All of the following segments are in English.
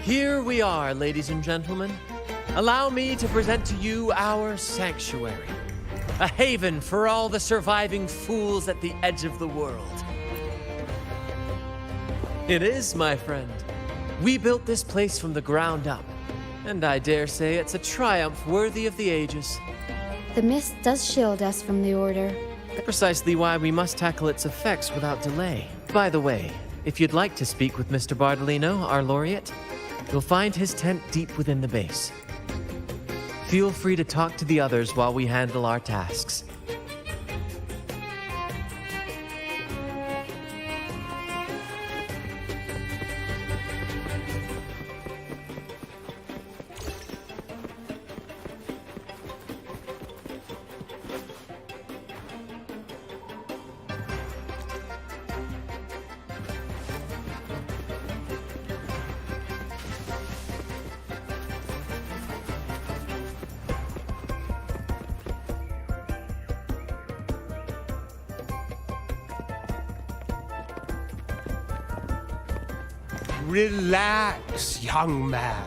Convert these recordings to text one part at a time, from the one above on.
Here we are, ladies and gentlemen. Allow me to present to you our sanctuary. A haven for all the surviving fools at the edge of the world. It is, my friend. We built this place from the ground up, and I dare say it's a triumph worthy of the ages. The mist does shield us from the Order. Precisely why we must tackle its effects without delay. By the way, if you'd like to speak with Mr. Bardolino, our laureate, you'll find his tent deep within the base. Feel free to talk to the others while we handle our tasks. Relax, young man.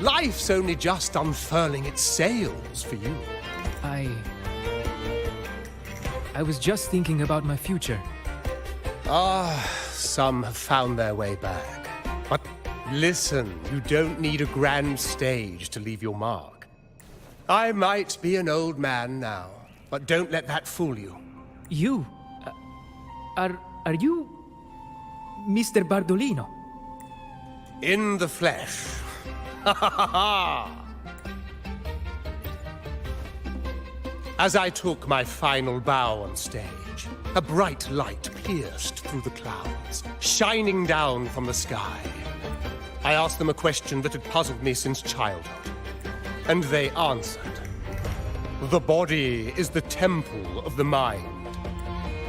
Life's only just unfurling its sails for you. I was just thinking about my future. Some have found their way back. But listen, you don't need a grand stage to leave your mark. I might be an old man now, but don't let that fool you. You? Are you Mr. Bardolino? In the flesh. As I took my final bow on stage, a bright light pierced through the clouds, shining down from the sky. I asked them a question that had puzzled me since childhood, and they answered. The body is the temple of the mind.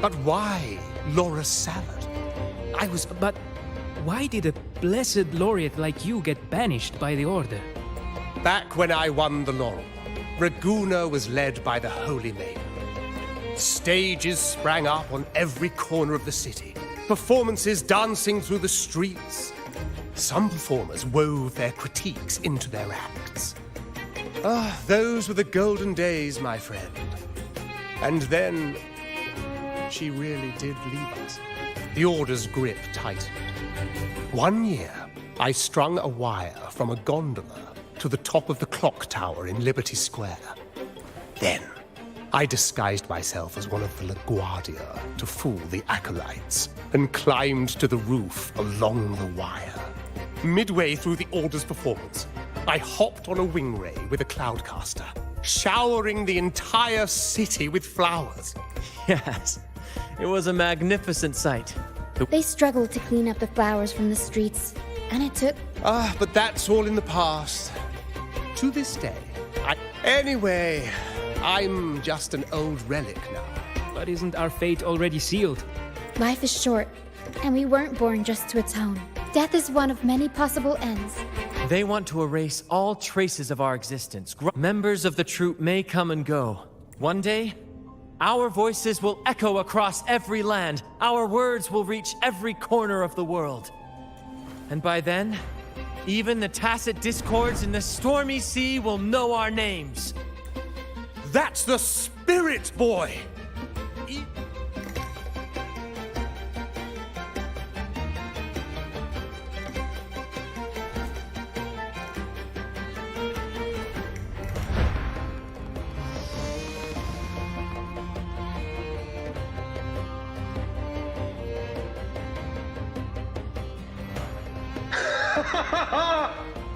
But why Laura Salad? But why did a blessed laureate like you get banished by the Order? Back when I won the laurel, Raguna was led by the Holy Maiden. Stages sprang up on every corner of the city, performances dancing through the streets. Some performers wove their critiques into their acts. Those were the golden days, my friend. And then she really did leave us. The Order's grip tightened. One year, I strung a wire from a gondola to the top of the clock tower in Liberty Square. Then, I disguised myself as one of the LaGuardia to fool the acolytes and climbed to the roof along the wire. Midway through the Order's performance, I hopped on a wing ray with a cloudcaster, showering the entire city with flowers. Yes, it was a magnificent sight. They struggled to clean up the flowers from the streets, and it took... But that's all in the past. To this day. Anyway, I'm just an old relic now. But isn't our fate already sealed? Life is short, and we weren't born just to atone. Death is one of many possible ends. They want to erase all traces of our existence. Members of the troupe may come and go. One day, our voices will echo across every land. Our words will reach every corner of the world. And by then, even the tacit discords in the stormy sea will know our names. That's the spirit, boy!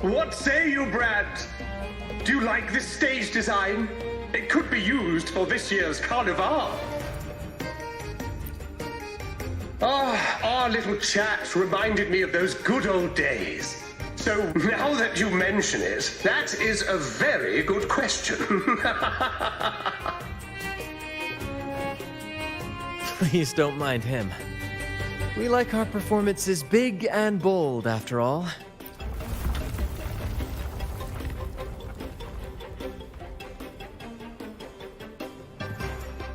What say you, Brad? Do you like this stage design? It could be used for this year's Carnival. Our little chat reminded me of those good old days. So now that you mention it, that is a very good question. Please don't mind him. We like our performances big and bold, after all.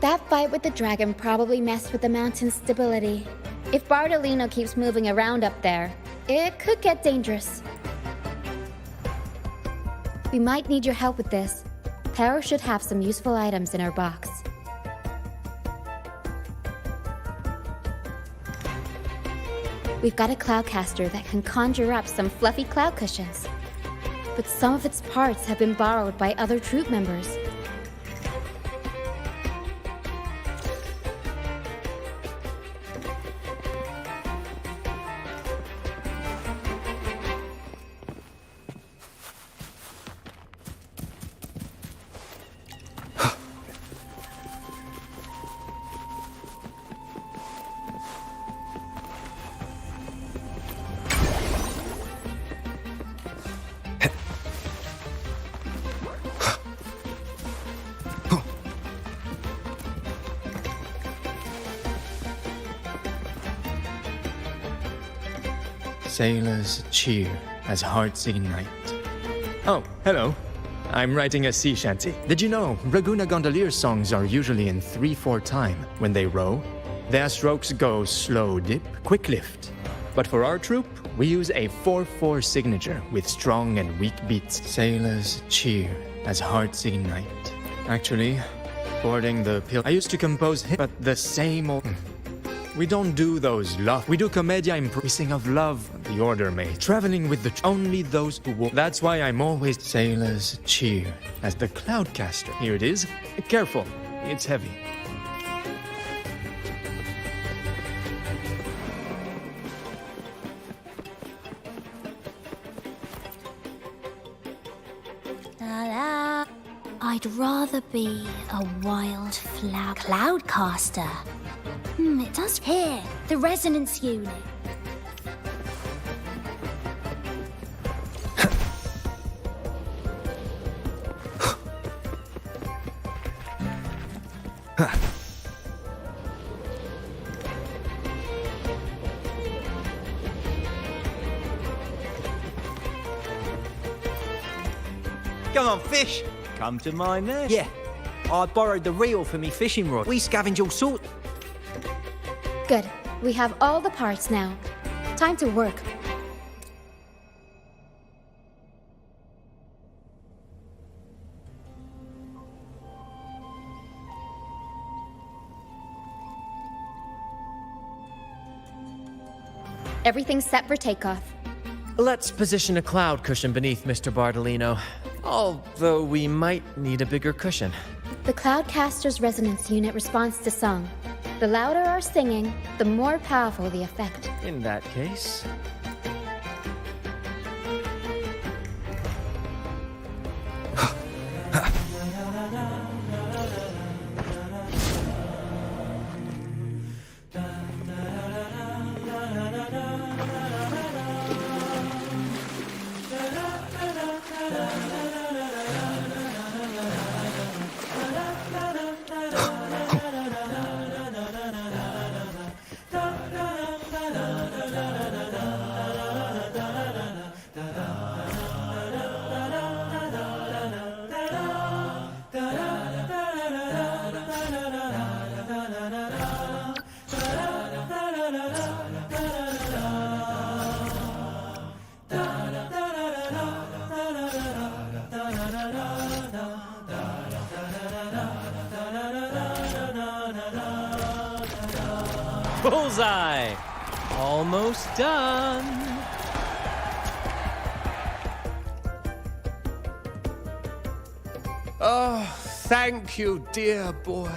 That fight with the dragon probably messed with the mountain's stability. If Bardolino keeps moving around up there, it could get dangerous. We might need your help with this. Power should have some useful items in our box. We've got a cloudcaster that can conjure up some fluffy cloud cushions. But some of its parts have been borrowed by other troop members. Sailors cheer as hearts ignite. Oh, hello. I'm writing a sea shanty. Did you know Raguna gondolier songs are usually in 3/4 time when they row? Their strokes go slow dip, quick lift. But for our troop, we use a 4/4 signature with strong and weak beats. Sailors cheer as hearts ignite. Actually, boarding the I used to compose but the same old... We don't do those love. We do commedia we sing of love, the order made. Traveling with the only those who walk. That's why I'm always... Sailors cheer as the cloudcaster. Here it is. Careful, it's heavy. I'd rather be a wild flower cloudcaster. It does here, the resonance unit. Come on, fish. Come to my nest. Yeah, I borrowed the reel for me fishing rod. We scavenge all sorts. Good. We have all the parts now. Time to work. Everything's set for takeoff. Let's position a cloud cushion beneath Mr. Bartolino. Although we might need a bigger cushion. The cloudcaster's resonance unit responds to song. The louder our singing, the more powerful the effect. In that case... Bullseye! Almost done! Oh, thank you, dear boy.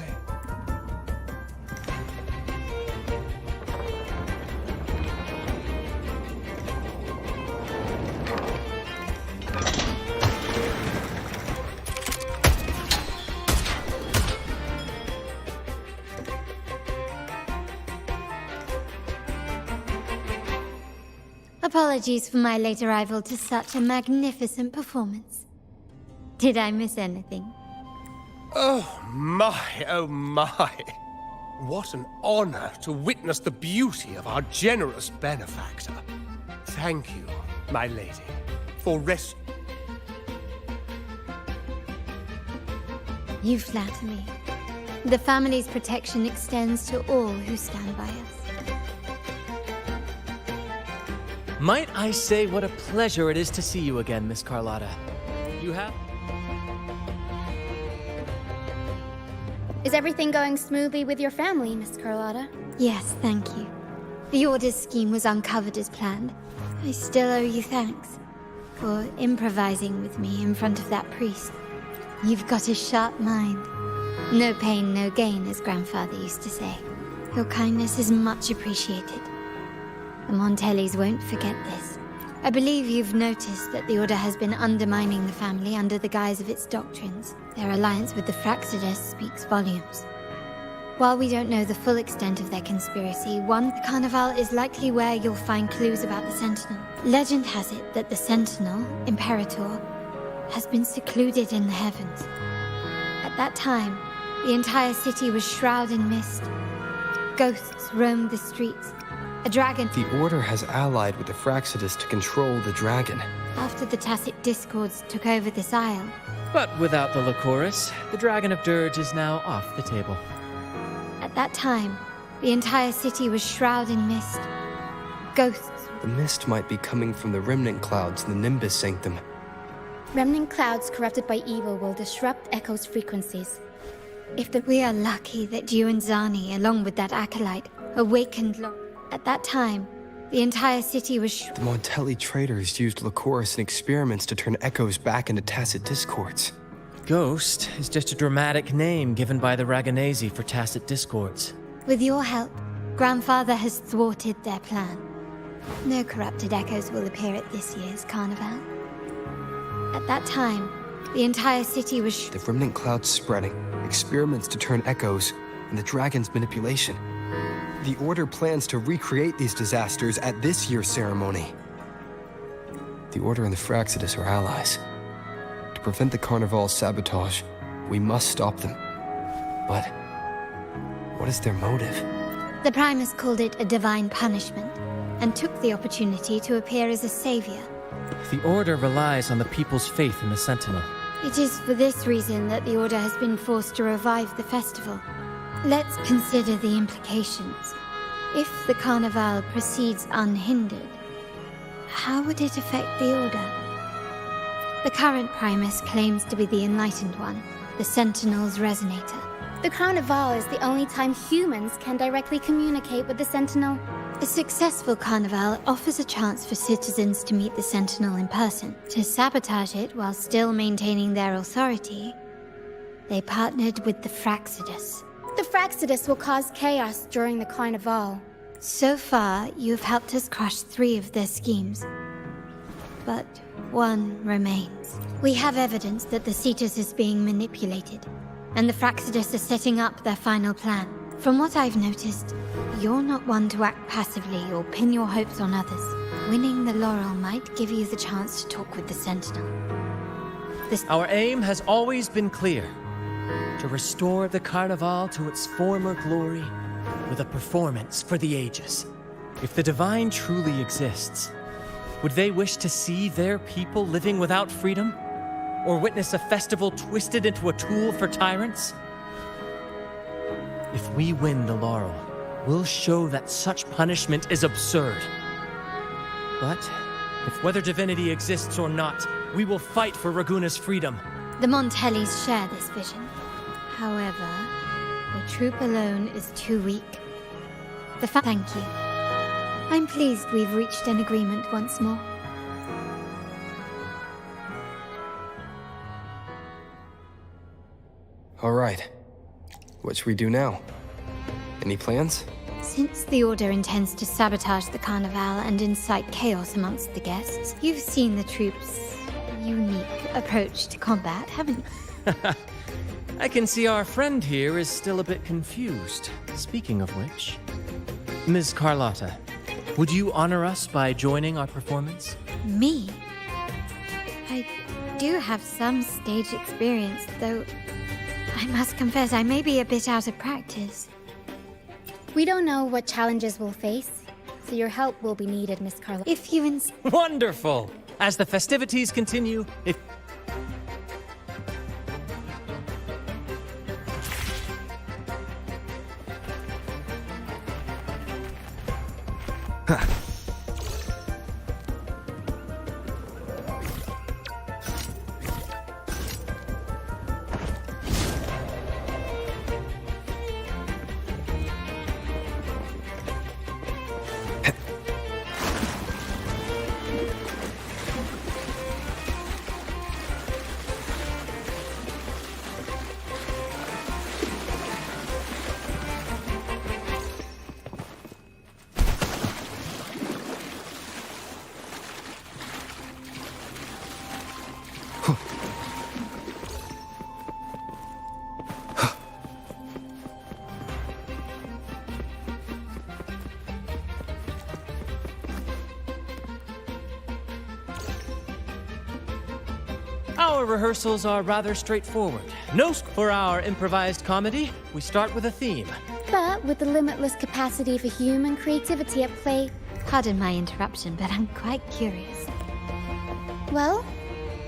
Apologies for my late arrival to such a magnificent performance. Did I miss anything? Oh my, oh my. What an honor to witness the beauty of our generous benefactor. Thank you, my lady, for You flatter me. The family's protection extends to all who stand by us. Might I say what a pleasure it is to see you again, Miss Carlotta. You you have? Is everything going smoothly with your family, Miss Carlotta? Yes, thank you. The Order's scheme was uncovered as planned. I still owe you thanks for improvising with me in front of that priest. You've got a sharp mind. No pain, no gain, as Grandfather used to say. Your kindness is much appreciated. The Montellis won't forget this. I believe you've noticed that the Order has been undermining the family under the guise of its doctrines. Their alliance with the Fractsidus speaks volumes. While we don't know the full extent of their conspiracy, the Carnival is likely where you'll find clues about the Sentinel. Legend has it that the Sentinel, Imperator, has been secluded in the heavens. At that time, the entire city was shrouded in mist. Ghosts roamed the streets. A dragon... The Order has allied with the Fractsidus to control the dragon. After the Tacit Discords took over this isle. But without the Lycoris, the Dragon of Dirge is now off the table. At that time, the entire city was shrouded in mist. Ghosts... The mist might be coming from the remnant clouds in the Nimbus Sanctum. Remnant clouds corrupted by evil will disrupt Echo's frequencies. We are lucky that you and Zani, along with that acolyte, awakened At that time, the entire city was The Montelli traitors used Lycoris in experiments to turn echoes back into Tacit Discords. Ghost is just a dramatic name given by the Raganesi for Tacit Discords. With your help, Grandfather has thwarted their plan. No corrupted echoes will appear at this year's Carnival. At that time, the entire city was The remnant clouds spreading, experiments to turn echoes, and the dragon's manipulation. The Order plans to recreate these disasters at this year's ceremony. The Order and the Fractsidus are allies. To prevent the Carnival's sabotage, we must stop them. But what is their motive? The Primus called it a divine punishment, and took the opportunity to appear as a savior. The Order relies on the people's faith in the Sentinel. It is for this reason that the Order has been forced to revive the festival. Let's consider the implications. If the Carnival proceeds unhindered, how would it affect the Order? The current Primus claims to be the Enlightened One, the Sentinel's Resonator. The Carnival is the only time humans can directly communicate with the Sentinel. A successful Carnival offers a chance for citizens to meet the Sentinel in person. To sabotage it while still maintaining their authority, they partnered with the Fractsidus. The Fractsidus will cause chaos during the Carnival. So far, you've helped us crush 3 of their schemes. But one remains. We have evidence that the Cetus is being manipulated, and the Fractsidus are setting up their final plan. From what I've noticed, you're not one to act passively or pin your hopes on others. Winning the laurel might give you the chance to talk with the Sentinel. Our aim has always been clear: to restore the Carnival to its former glory with a performance for the ages. If the Divine truly exists, would they wish to see their people living without freedom? Or witness a festival twisted into a tool for tyrants? If we win the laurel, we'll show that such punishment is absurd. But if whether divinity exists or not, we will fight for Raguna's freedom. The Montellis share this vision. However, your troop alone is too weak. Thank you. I'm pleased we've reached an agreement once more. All right. What should we do now? Any plans? Since the Order intends to sabotage the Carnival and incite chaos amongst the guests, you've seen the troop's unique approach to combat, haven't you? I can see our friend here is still a bit confused. Speaking of which, Ms. Carlotta, would you honor us by joining our performance? Me? I do have some stage experience, though I must confess I may be a bit out of practice. We don't know what challenges we'll face, so your help will be needed, Miss Carlotta. If you Wonderful! As the festivities continue, if... Our rehearsals are rather straightforward. No for our improvised comedy, we start with a theme. But with the limitless capacity for human creativity at play... Pardon my interruption, but I'm quite curious. Well,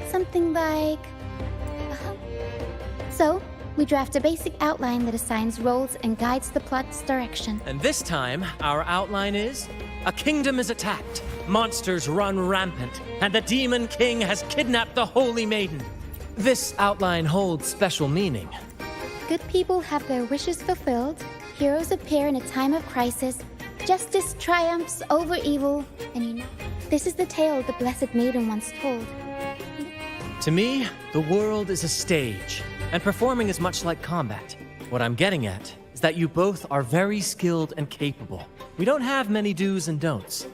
something like... So, we draft a basic outline that assigns roles and guides the plot's direction. And this time, our outline is... A kingdom is attacked, monsters run rampant, and the Demon King has kidnapped the Holy Maiden. This outline holds special meaning. Good people have their wishes fulfilled, heroes appear in a time of crisis, justice triumphs over evil, and this is the tale the Blessed Maiden once told. To me, the world is a stage, and performing is much like combat. What I'm getting at is that you both are very skilled and capable. We don't have many do's and don'ts.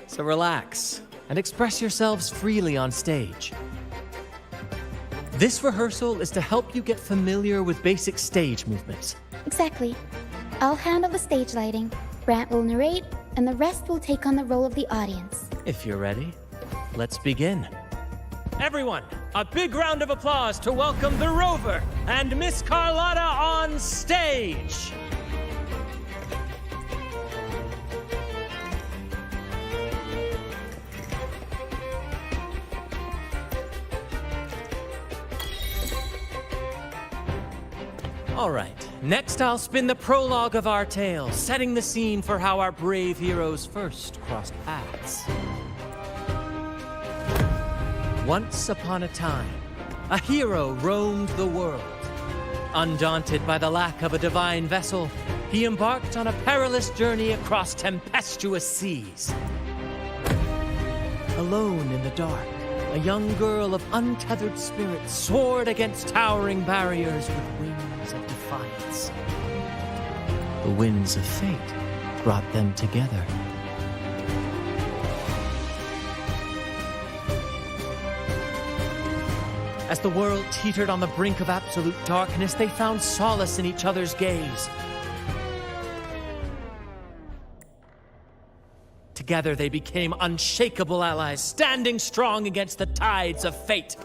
So relax and express yourselves freely on stage. This rehearsal is to help you get familiar with basic stage movements. Exactly. I'll handle the stage lighting, Brant will narrate, and the rest will take on the role of the audience. If you're ready, let's begin. Everyone, a big round of applause to welcome the Rover and Miss Carlotta on stage! All right, next I'll spin the prologue of our tale, setting the scene for how our brave heroes first crossed paths. Once upon a time, a hero roamed the world. Undaunted by the lack of a divine vessel, he embarked on a perilous journey across tempestuous seas. Alone in the dark, a young girl of untethered spirit soared against towering barriers with wings of defiance. The winds of fate brought them together. As the world teetered on the brink of absolute darkness, they found solace in each other's gaze. Together they became unshakable allies, standing strong against the tides of fate.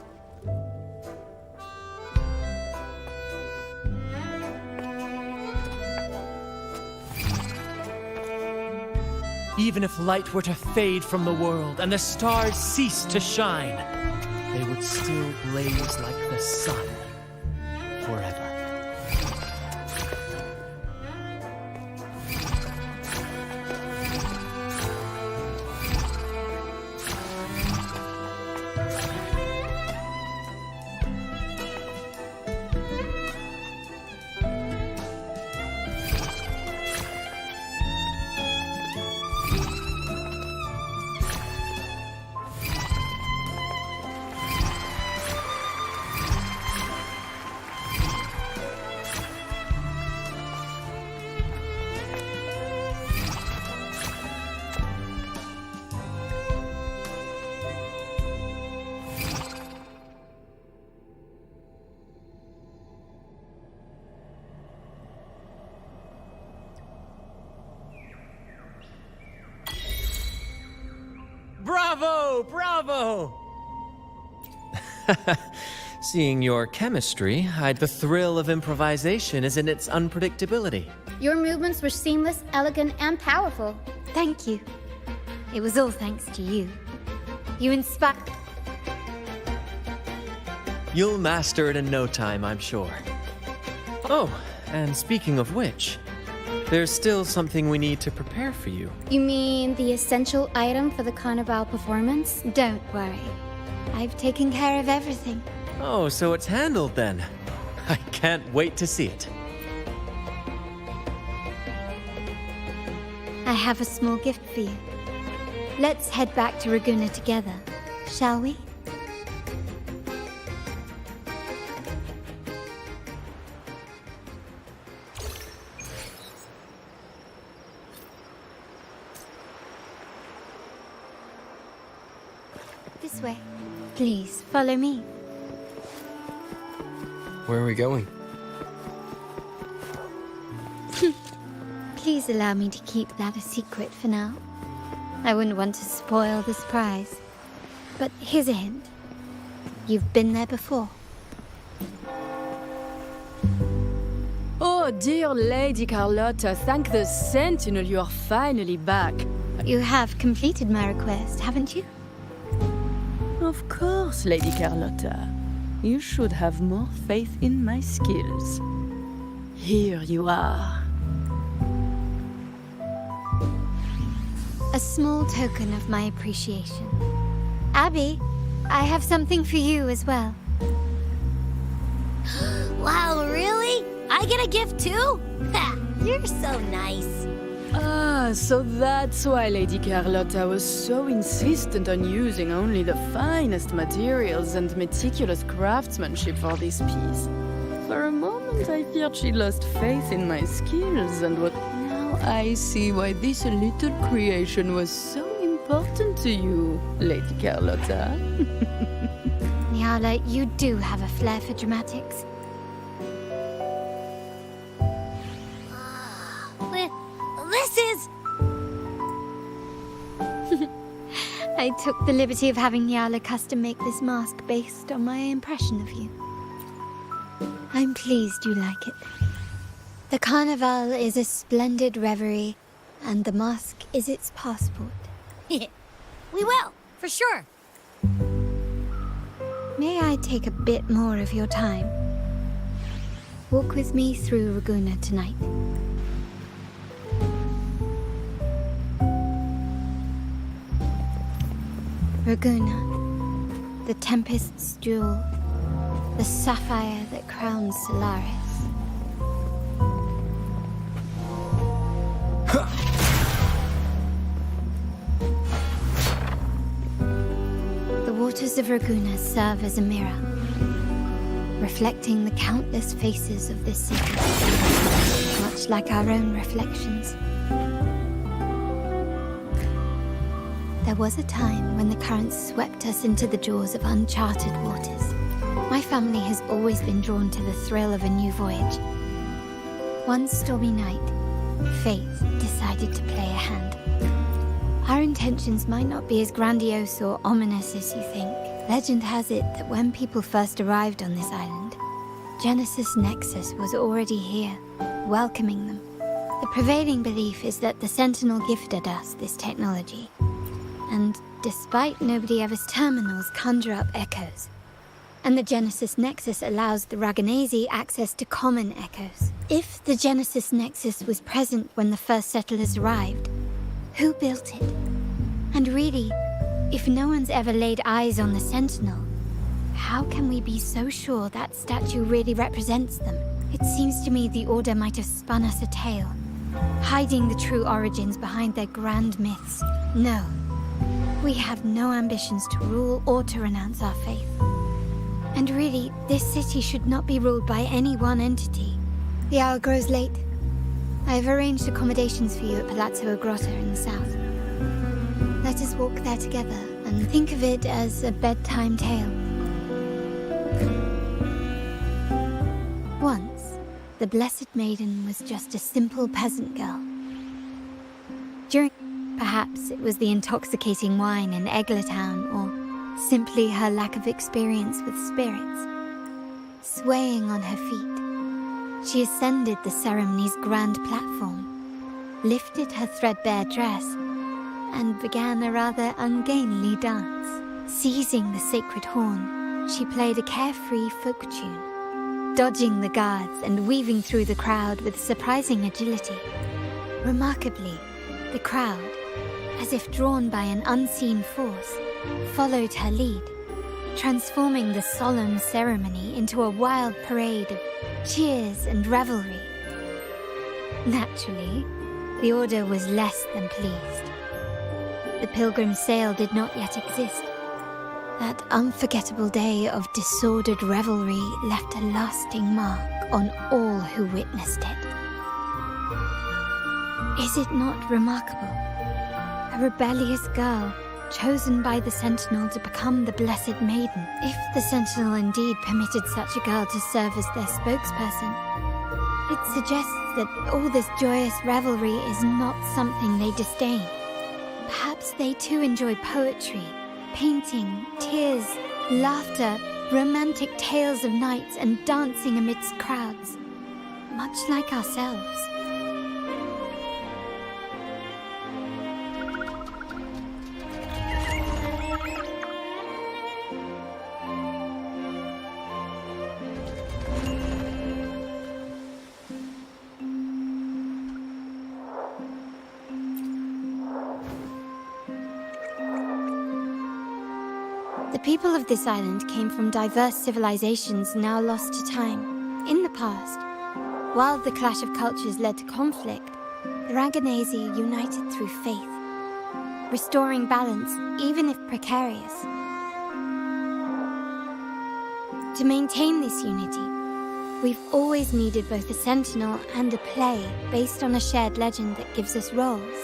Even if light were to fade from the world and the stars cease to shine, they would still blaze like the sun forever. Bravo! Bravo! Seeing your chemistry, the thrill of improvisation is in its unpredictability. Your movements were seamless, elegant, and powerful. Thank you. It was all thanks to you. You inspired... You'll master it in no time, I'm sure. Oh, and speaking of which, there's still something we need to prepare for you. You mean the essential item for the Carnival performance? Don't worry. I've taken care of everything. Oh, so it's handled then. I can't wait to see it. I have a small gift for you. Let's head back to Ragunna together, shall we? This way. Please, follow me. Where are we going? Please allow me to keep that a secret for now. I wouldn't want to spoil the surprise. But here's a hint. You've been there before. Oh, dear Lady Carlotta, thank the Sentinel you are finally back. You have completed my request, haven't you? Of course, Lady Carlotta. You should have more faith in my skills. Here you are. A small token of my appreciation. Abby, I have something for you as well. Wow, really? I get a gift too? Ha! You're so nice. Ah, so that's why Lady Carlotta was so insistent on using only the finest materials and meticulous craftsmanship for this piece. For a moment I feared she lost faith in my skills, and now I see why this little creation was so important to you, Lady Carlotta. Nyala, you do have a flair for dramatics. This is... I took the liberty of having Nyala custom make this mask based on my impression of you. I'm pleased you like it. The carnival is a splendid reverie, and the mask is its passport. We will, for sure. May I take a bit more of your time? Walk with me through Raguna tonight. Raguna, the Tempest's jewel, the sapphire that crowns Solaris. The waters of Raguna serve as a mirror, reflecting the countless faces of this city, much like our own reflections. There was a time when the currents swept us into the jaws of uncharted waters. My family has always been drawn to the thrill of a new voyage. One stormy night, fate decided to play a hand. Our intentions might not be as grandiose or ominous as you think. Legend has it that when people first arrived on this island, Genesis Nexus was already here, welcoming them. The prevailing belief is that the Sentinel gifted us this technology. And despite nobody ever's terminals conjure up echoes, and the Genesis Nexus allows the Raganese access to common echoes. If the Genesis Nexus was present when the first settlers arrived, who built it? And really, if no one's ever laid eyes on the Sentinel, how can we be so sure that statue really represents them? It seems to me the Order might have spun us a tale, hiding the true origins behind their grand myths. No. We have no ambitions to rule or to renounce our faith. And really, this city should not be ruled by any one entity. The hour grows late. I've arranged accommodations for you at Palazzo Grotta in the south. Let us walk there together and think of it as a bedtime tale. Once, the Blessed Maiden was just a simple peasant girl. Perhaps it was the intoxicating wine in Eggletown, or simply her lack of experience with spirits. Swaying on her feet, she ascended the ceremony's grand platform, lifted her threadbare dress, and began a rather ungainly dance. Seizing the sacred horn, she played a carefree folk tune, dodging the guards and weaving through the crowd with surprising agility. Remarkably, the crowd, as if drawn by an unseen force, followed her lead, transforming the solemn ceremony into a wild parade of cheers and revelry. Naturally, the Order was less than pleased. The pilgrim sale did not yet exist. That unforgettable day of disordered revelry left a lasting mark on all who witnessed it. Is it not remarkable? A rebellious girl, chosen by the Sentinel to become the Blessed Maiden. If the Sentinel indeed permitted such a girl to serve as their spokesperson, it suggests that all this joyous revelry is not something they disdain. Perhaps they too enjoy poetry, painting, tears, laughter, romantic tales of knights and dancing amidst crowds, much like ourselves. The people of this island came from diverse civilizations now lost to time. In the past, while the clash of cultures led to conflict, the Raganese united through faith, restoring balance even if precarious. To maintain this unity, we've always needed both a sentinel and a play based on a shared legend that gives us roles.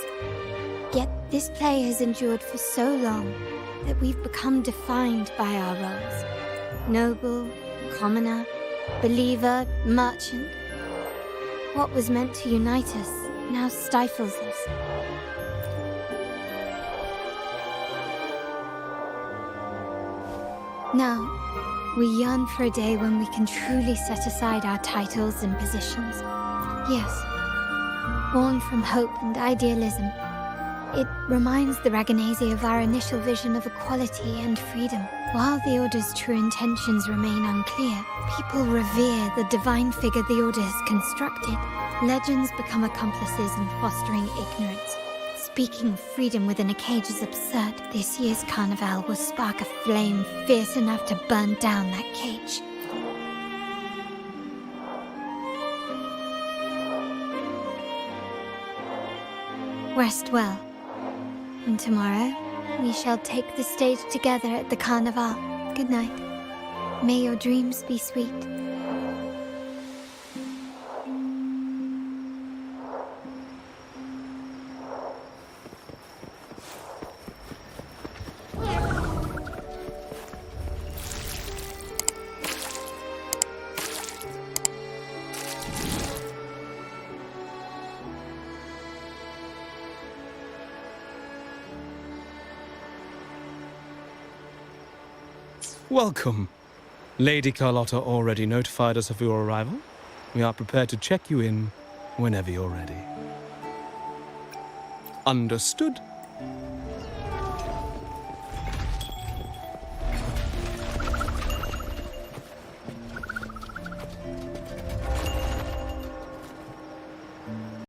Yet this play has endured for so long that we've become defined by our roles. Noble, commoner, believer, merchant. What was meant to unite us now stifles us. Now, we yearn for a day when we can truly set aside our titles and positions. Yes, born from hope and idealism, it reminds the Raganese of our initial vision of equality and freedom. While the Order's true intentions remain unclear, people revere the divine figure the Order has constructed. Legends become accomplices in fostering ignorance. Speaking of freedom within a cage is absurd. This year's carnival will spark a flame fierce enough to burn down that cage. Rest well. And tomorrow, we shall take the stage together at the carnival. Good night. May your dreams be sweet. Welcome. Lady Carlotta already notified us of your arrival. We are prepared to check you in whenever you're ready. Understood?